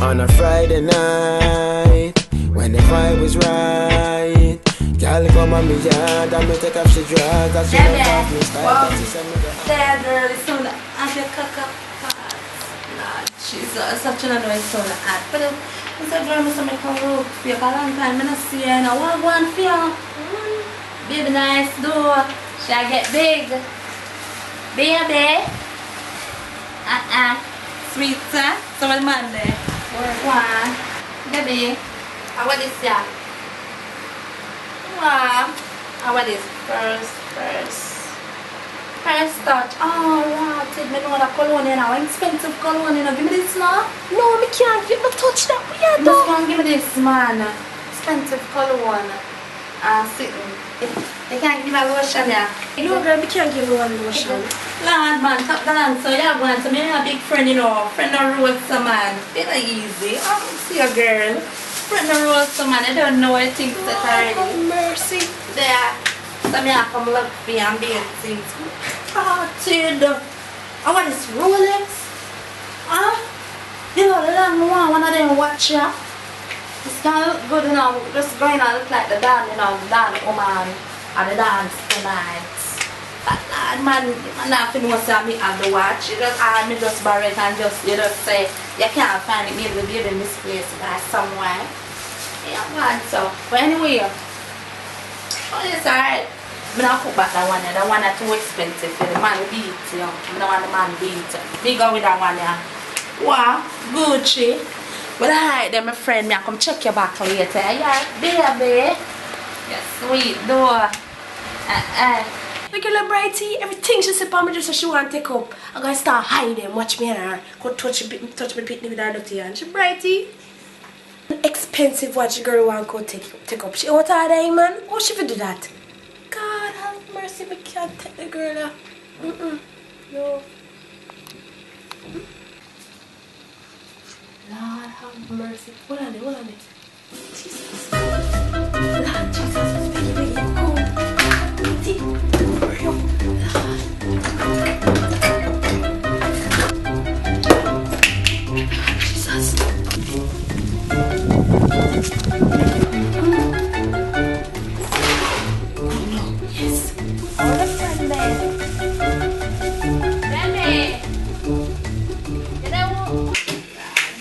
On a Friday night, when the vibe was right, girl come on me yard and me take off she dress. That she don't have me style. There, girl, it's so at your cock-up part. Lord, Jesus, such an annoying sound at. But it's a girl, Mr. McCall, for a long time, I don't see her, and I want one for you. Baby, nice door. Shall I get big? Baby? Sweet, sir. So what's Monday? Work one. Baby, how about this, yeah? Wow. How about this? First touch. Oh, right. Take me know that cologne now. Expensive cologne, you know. Give me this now. No, me can't get no touch that weird You must go and give me this, man. Expensive cologne. Sitting. They can't give a lotion, yeah. No, girl, me can't give you one lotion. Lord, man, top down. So you're going to me a big friend, you know. Friend of road, some man. It's not easy. I don't see a girl. Friend of road, some man. I don't know what things that already. Oh, mercy. There. So me have come look for you and be things. Oh, dude. I want this Rolex. Huh? You know, the long one of them watch ya. It's gonna look good, you know. Just going to look like the Dan, you know, the Dan woman at the dance tonight. But man, I'm not going to say me have the watch. You just, me just borrow it and just, you just say, you can't find it, maybe you'll be misplaced by somewhere. Yeah, man, so. But anyway, oh, it's alright. I don't put back that one, that one is too expensive for the man beat, you know. I don't want the man beat. Me go with that one, yeah. Wow, Gucci. But alright then, my friend, me I come check your back later. Yeah, baby. Yes, sweet door. The girl Brighty, everything she said about me just so she want to take up. I'm going to start hiding, watch me and her. Go touch me pitney with her dirty hand. She Brighty. Expensive watch the girl want to go take up. She out of there, man. How she would do that? God have mercy, we can't take the girl out. No. Lord have mercy. Hold on it. Jesus. Lord Jesus, baby, go. Hurry up. Lord Jesus. Yes. All the friend there.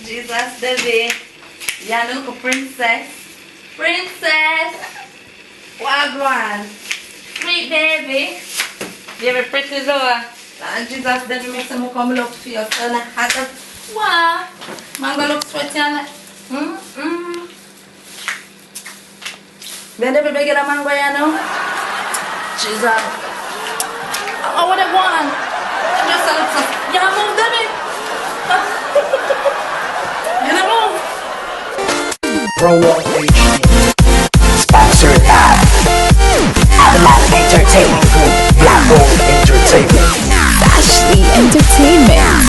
Jesus, baby. You look a princess. Princess. Wagwan. Sweet baby. Baby pretty Zoa. Jesus, baby, make some come look for your son. Wow. Man go look sweaty and Then baby get a man go here now. Jesus. Oh, what I want. Just a little. Yeah, move, baby. You know move. Sponsored by Automatic Entertainment.